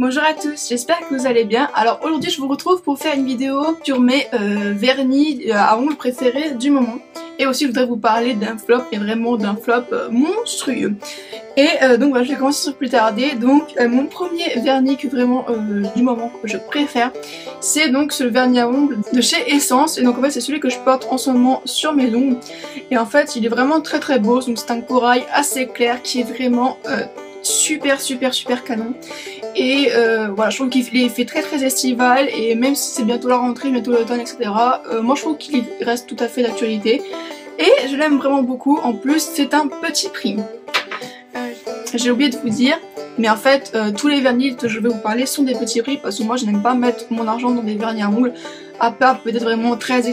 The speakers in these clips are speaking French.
Bonjour à tous, j'espère que vous allez bien. Alors aujourd'hui je vous retrouve pour faire une vidéo sur mes vernis à ongles préférés du moment. Et aussi je voudrais vous parler d'un flop, et vraiment d'un flop monstrueux. Et donc voilà, je vais commencer sans plus tarder. Donc mon premier vernis que vraiment du moment que je préfère, c'est donc ce vernis à ongles de chez Essence. Et donc en fait c'est celui que je porte en ce moment sur mes ongles. Et en fait il est vraiment très beau, donc c'est un corail assez clair qui est vraiment super canon. Et voilà, je trouve qu'il fait très estival, et même si c'est bientôt la rentrée, bientôt l'automne, etc. Moi je trouve qu'il reste tout à fait d'actualité. Et je l'aime vraiment beaucoup, en plus c'est un petit prix. J'ai oublié de vous dire, mais en fait tous les vernis que je vais vous parler sont des petits prix, parce que moi je n'aime pas mettre mon argent dans des vernis à ongles, à part peut-être vraiment très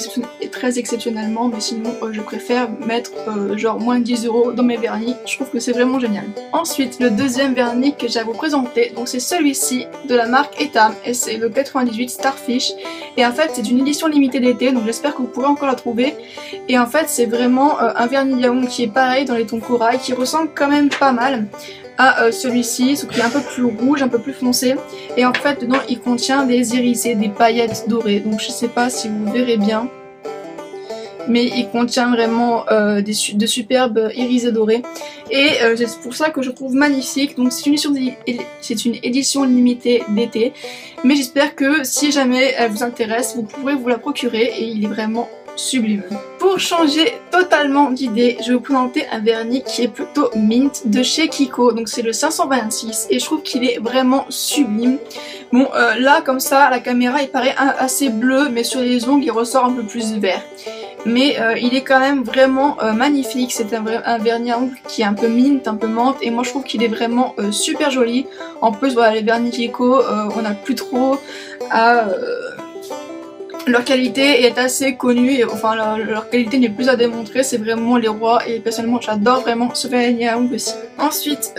exceptionnellement, mais sinon je préfère mettre genre moins de 10 € dans mes vernis. Je trouve que c'est vraiment génial. Ensuite, le deuxième vernis que j'ai à vous présenter, donc c'est celui-ci de la marque Etam, et c'est le 98 Starfish. Et en fait c'est une édition limitée d'été, donc j'espère que vous pourrez encore la trouver. Et en fait c'est vraiment un vernis à ongles qui est pareil dans les tons corail, qui ressemble quand même pas mal à celui-ci, sauf qu'il est un peu plus rouge, un peu plus foncé. Et en fait dedans il contient des irisés, des paillettes dorées, donc je sais pas si vous verrez bien, mais il contient vraiment de superbes irisés dorés. Et c'est pour ça que je trouve magnifique. Donc c'est une édition limitée d'été, mais j'espère que si jamais elle vous intéresse, vous pourrez vous la procurer, et il est vraiment sublime. Pour changer totalement d'idée, je vais vous présenter un vernis qui est plutôt mint de chez Kiko, donc c'est le 526, et je trouve qu'il est vraiment sublime. Bon là comme ça à la caméra il paraît assez bleu, mais sur les ongles il ressort un peu plus vert. Mais il est quand même vraiment magnifique. C'est un vernis à ongles qui est un peu mint, un peu menthe, et moi je trouve qu'il est vraiment super joli. En plus voilà, les vernis Kiko, on n'a plus trop à... leur qualité est assez connue, et enfin leur qualité n'est plus à démontrer, c'est vraiment les rois, et personnellement j'adore vraiment ce vernis à ongles aussi. Ensuite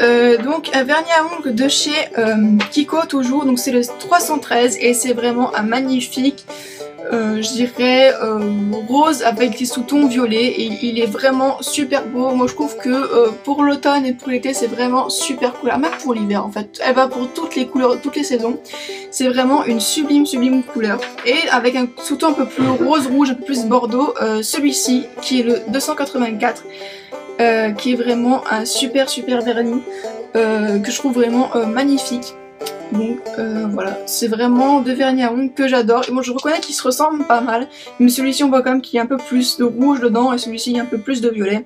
donc un vernis à ongles de chez Kiko toujours, donc c'est le 313, et c'est vraiment un magnifique je dirais rose avec des sous-tons violets, et il est vraiment super beau. Moi je trouve que pour l'automne et pour l'été c'est vraiment super cool, même pour l'hiver en fait, elle va pour toutes les couleurs, toutes les saisons. C'est vraiment une sublime couleur, et avec un sous-ton un peu plus rose rouge, un peu plus bordeaux, celui-ci qui est le 284, qui est vraiment un super vernis que je trouve vraiment magnifique. Donc voilà, c'est vraiment deux vernis à ongles que j'adore. Et moi je reconnais qu'ils se ressemblent pas mal, mais celui-ci on voit quand même qu'il y a un peu plus de rouge dedans, et celui-ci il y a un peu plus de violet.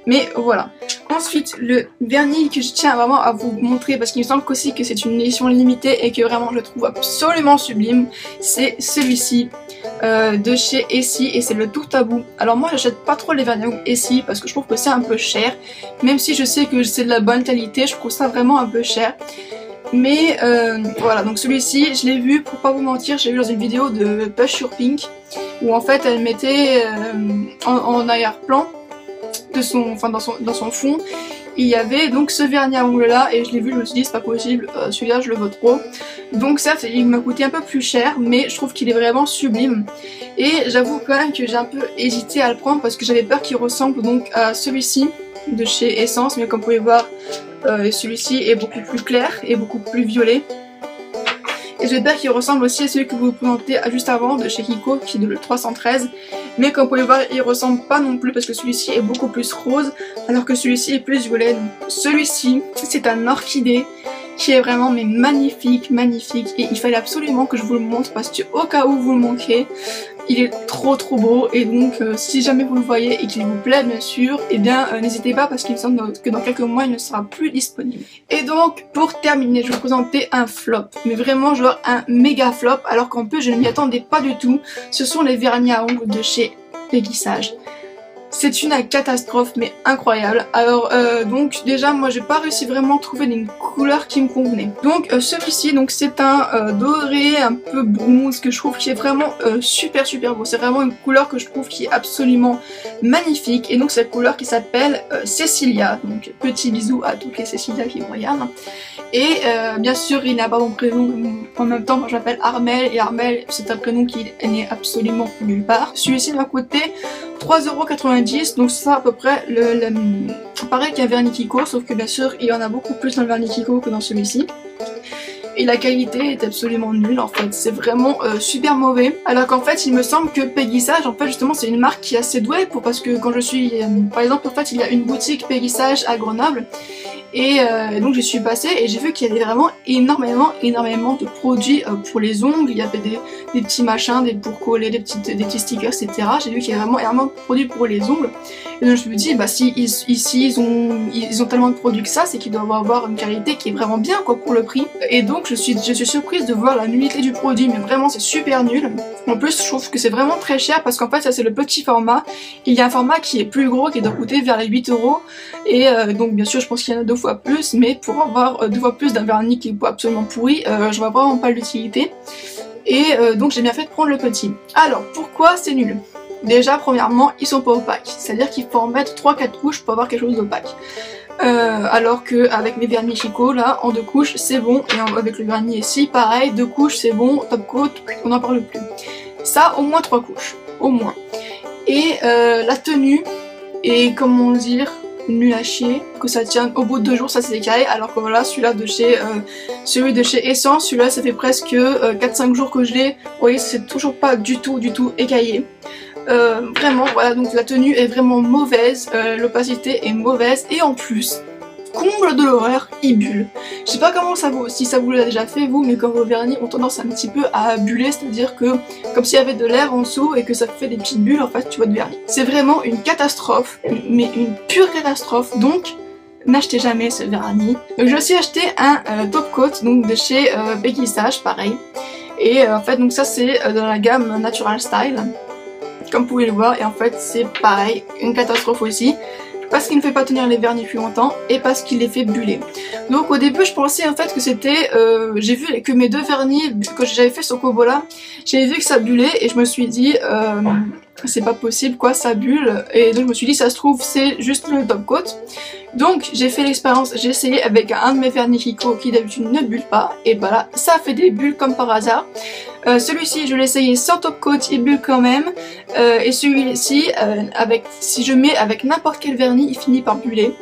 Mais voilà. Ensuite, le vernis que je tiens vraiment à vous montrer, parce qu'il me semble aussi que c'est une édition limitée et que vraiment je le trouve absolument sublime, c'est celui-ci de chez Essie, et c'est le Tout Tabou. Alors moi j'achète pas trop les vernis à ongles Essie parce que je trouve que c'est un peu cher, même si je sais que c'est de la bonne qualité, je trouve ça vraiment un peu cher. Mais voilà, donc celui-ci je l'ai vu, pour pas vous mentir, j'ai vu dans une vidéo de Push Your Pink, où en fait elle mettait en arrière-plan de dans son fond, il y avait donc ce vernis à ongles là, et je l'ai vu, je me suis dit c'est pas possible, celui-là je le veux trop. Donc certes il m'a coûté un peu plus cher, mais je trouve qu'il est vraiment sublime. Et j'avoue quand même que j'ai un peu hésité à le prendre, parce que j'avais peur qu'il ressemble donc à celui-ci de chez Essence, mais comme vous pouvez voir celui-ci est beaucoup plus clair et beaucoup plus violet. Et j'espère qu'il ressemble aussi à celui que vous présentez juste avant de chez Kiko, qui est le 313. Mais comme vous pouvez voir, il ressemble pas non plus, parce que celui-ci est beaucoup plus rose, alors que celui-ci est plus violet. Celui-ci, c'est un orchidée qui est vraiment mais magnifique, et il fallait absolument que je vous le montre, parce que au cas où vous le manquez, il est trop beau. Et donc si jamais vous le voyez et qu'il vous plaît bien sûr, et bien n'hésitez pas, parce qu'il me semble que dans quelques mois il ne sera plus disponible. Et donc pour terminer, je vais vous présenter un flop, mais vraiment genre un méga flop, alors qu'en plus je ne m'y attendais pas du tout. Ce sont les vernis à ongles de chez Peggy Sage. C'est une catastrophe mais incroyable. Alors donc déjà moi j'ai pas réussi vraiment à trouver une couleur qui me convenait. Donc celui-ci, donc c'est un doré un peu bronze que je trouve qui est vraiment super beau. C'est vraiment une couleur que je trouve qui est absolument magnifique, et donc cette couleur qui s'appelle Cecilia. Donc petit bisou à toutes les Cecilia qui me regardent. Et bien sûr il n'a pas mon prénom, en même temps moi je m'appelle Armel, et Armel c'est un prénom qui n'est absolument nulle part. Celui-ci m'a coûté 3,90 €, donc c'est à peu près pareil qu'un vernis Kiko, sauf que bien sûr il y en a beaucoup plus dans le vernis Kiko que dans celui-ci. et la qualité est absolument nulle en fait, c'est vraiment super mauvais. Alors qu'en fait il me semble que Peggy Sage en fait justement c'est une marque qui est assez douée parce que quand je suis par exemple en fait il y a une boutique Peggy Sage à Grenoble. Et donc je suis passée et j'ai vu qu'il y avait vraiment énormément de produits pour les ongles. Il y avait des petits machins, des pour coller, des petits stickers, etc. J'ai vu qu'il y avait vraiment énormément de produits pour les ongles. Et donc je me dis, bah si ici ils ont tellement de produits que ça, c'est qu'ils doivent avoir une qualité qui est vraiment bien quoi pour le prix. Et donc je suis surprise de voir la nullité du produit, mais vraiment c'est super nul. En plus je trouve que c'est vraiment très cher parce qu'en fait ça c'est le petit format. Il y a un format qui est plus gros qui doit coûter vers les 8 €. Et donc bien sûr je pense qu'il y en a 2 fois plus, mais pour avoir 2 fois plus d'un vernis qui est absolument pourri, je vois vraiment pas l'utilité. Et donc j'ai bien fait de prendre le petit. Alors pourquoi c'est nul? Déjà premièrement ils sont pas opaques, c'est-à-dire qu'il faut en mettre 3-4 couches pour avoir quelque chose d'opaque. Alors que avec mes vernis Kiko là en 2 couches c'est bon, et avec le vernis ici pareil, 2 couches c'est bon, top coat on n'en parle plus. Ça au moins 3 couches, au moins. Et la tenue est comment dire nul à chier, que ça tient au bout de 2 jours ça s'est écaillé, alors que voilà celui-là de chez celui de chez Essence, celui-là ça fait presque 4-5 jours que je l'ai, vous voyez c'est toujours pas du tout écaillé. Vraiment voilà, donc la tenue est vraiment mauvaise, l'opacité est mauvaise et en plus comble de l'horreur, il bulle. Je sais pas comment ça vaut, si ça vous l'a déjà fait vous, mais quand vos vernis ont tendance un petit peu à buller, c'est-à-dire que comme s'il y avait de l'air en dessous et que ça fait des petites bulles en fait tu vois de vernis. C'est vraiment une catastrophe, mais une pure catastrophe, donc n'achetez jamais ce vernis. Donc j'ai aussi acheté un top coat donc de chez Peggy Sage, pareil. Et en fait donc ça c'est dans la gamme Natural Style, comme vous pouvez le voir, et en fait c'est pareil, une catastrophe aussi. Parce qu'il ne fait pas tenir les vernis plus longtemps et parce qu'il les fait buller. Donc au début je pensais en fait que c'était, j'ai vu que mes 2 vernis que j'avais fait sur Kobola, j'avais vu que ça bullait et je me suis dit c'est pas possible quoi, ça bulle, et donc je me suis dit ça se trouve c'est juste le top coat. Donc j'ai fait l'expérience, j'ai essayé avec un de mes vernis Kiko qui d'habitude ne bulle pas, et voilà ça a fait des bulles comme par hasard. Celui-ci je l'ai essayé sans top coat, il bulle quand même, et celui-ci si je mets avec n'importe quel vernis il finit par buller,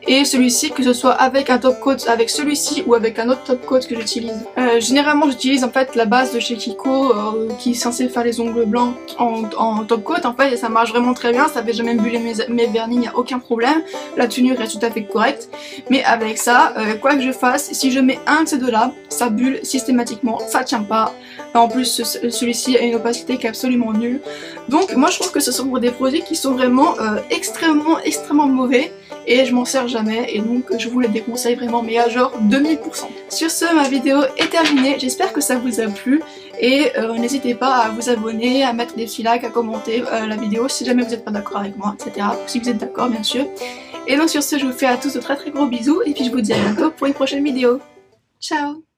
et celui-ci que ce soit avec un top coat, avec celui-ci ou avec un autre top coat que j'utilise. Généralement j'utilise en fait la base de chez Kiko qui est censée faire les ongles blancs en top coat en fait, et ça marche vraiment très bien, ça fait jamais buller mes vernis, il n'y a aucun problème, la tenue reste tout à fait correcte, mais avec ça, quoi que je fasse, si je mets un de ces deux là, ça bulle systématiquement, ça tient pas. En plus celui-ci a une opacité qui est absolument nulle. Donc moi je trouve que ce sont des produits qui sont vraiment extrêmement mauvais et je m'en sers jamais, et donc je vous les déconseille vraiment, mais à genre 2000%. Sur ce ma vidéo est terminée, j'espère que ça vous a plu et n'hésitez pas à vous abonner, à mettre des petits likes, à commenter la vidéo si jamais vous n'êtes pas d'accord avec moi, etc. Si vous êtes d'accord bien sûr. Et donc sur ce je vous fais à tous de très gros bisous et puis je vous dis à bientôt pour une prochaine vidéo. Ciao!